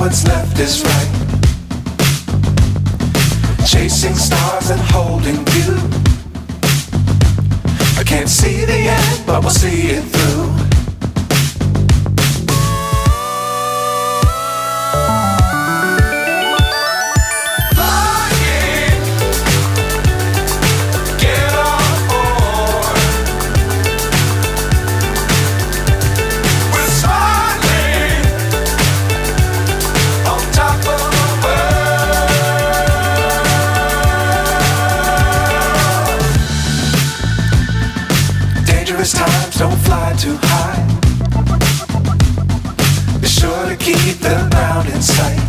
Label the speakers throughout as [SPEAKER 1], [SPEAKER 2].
[SPEAKER 1] what's left is right. Chasing stars and holding you. I can't see the end, but we'll see it through. Times don't fly too high. Be sure to keep the ground in sight.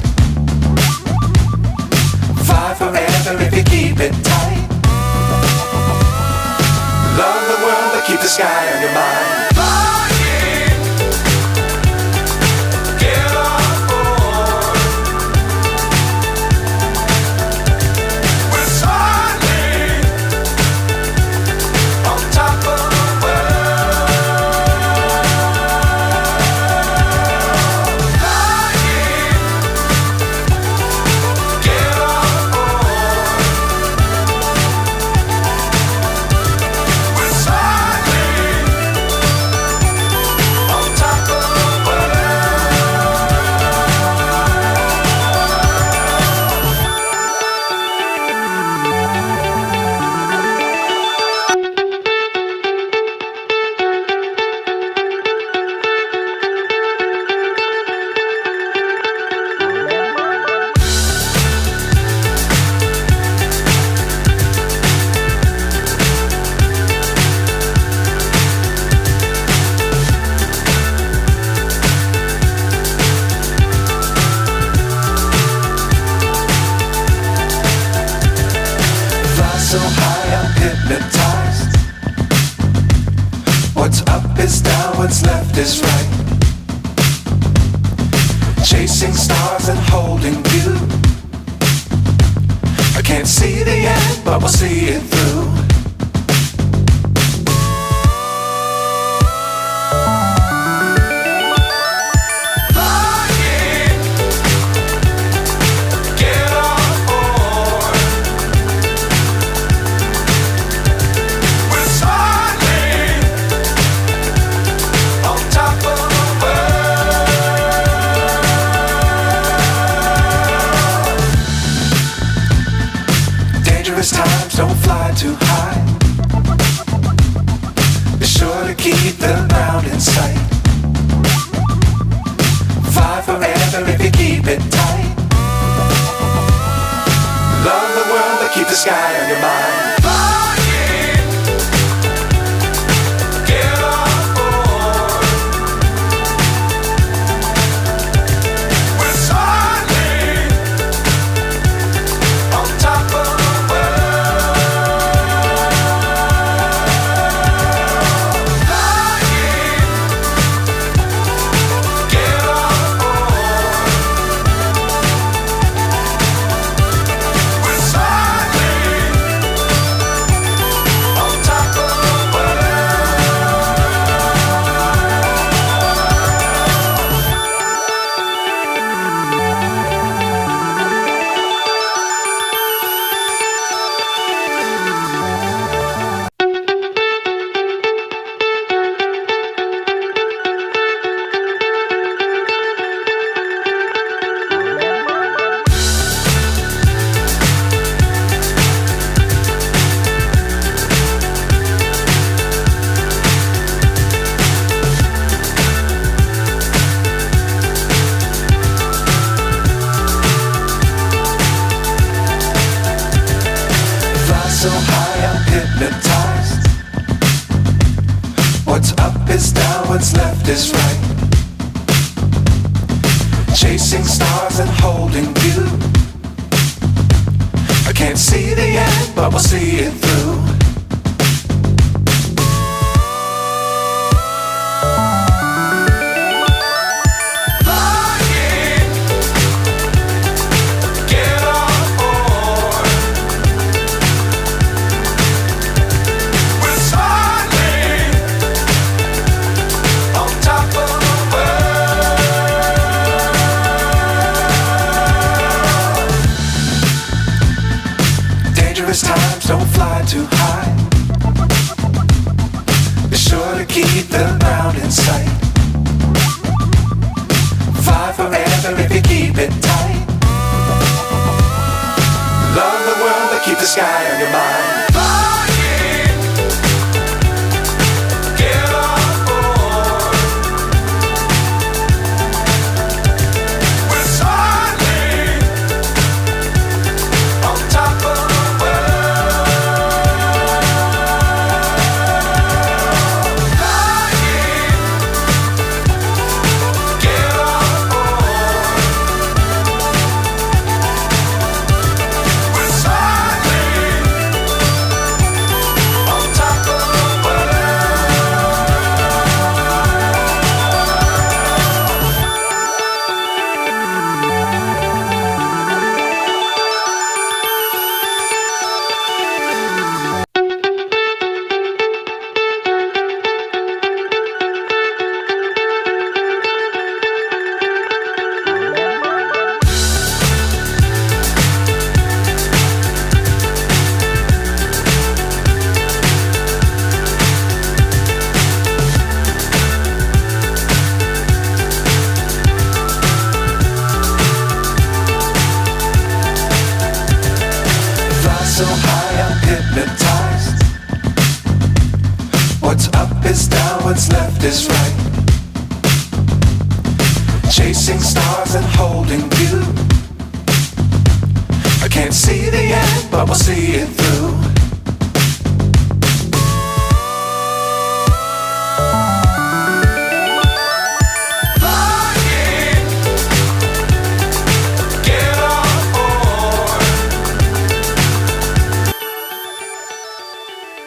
[SPEAKER 1] Fly forever if you keep it tight. Love the world but keep the sky on your mind. So high I'm hypnotized. What's up is down, what's left is right. Chasing stars and holding you. I can't see the end, but we'll see it through. Times don't fly too high. Be sure to keep the ground in sight. Fly forever if you keep it tight. Love the world but keep the sky on your mind. So high I'm hypnotized. What's up is down, what's left is right. Chasing stars and holding you. I can't see the end, but we'll see it through. hypnotized. What's up is down, what's left is right. Chasing stars and holding you. I can't see the end, but we'll see it through.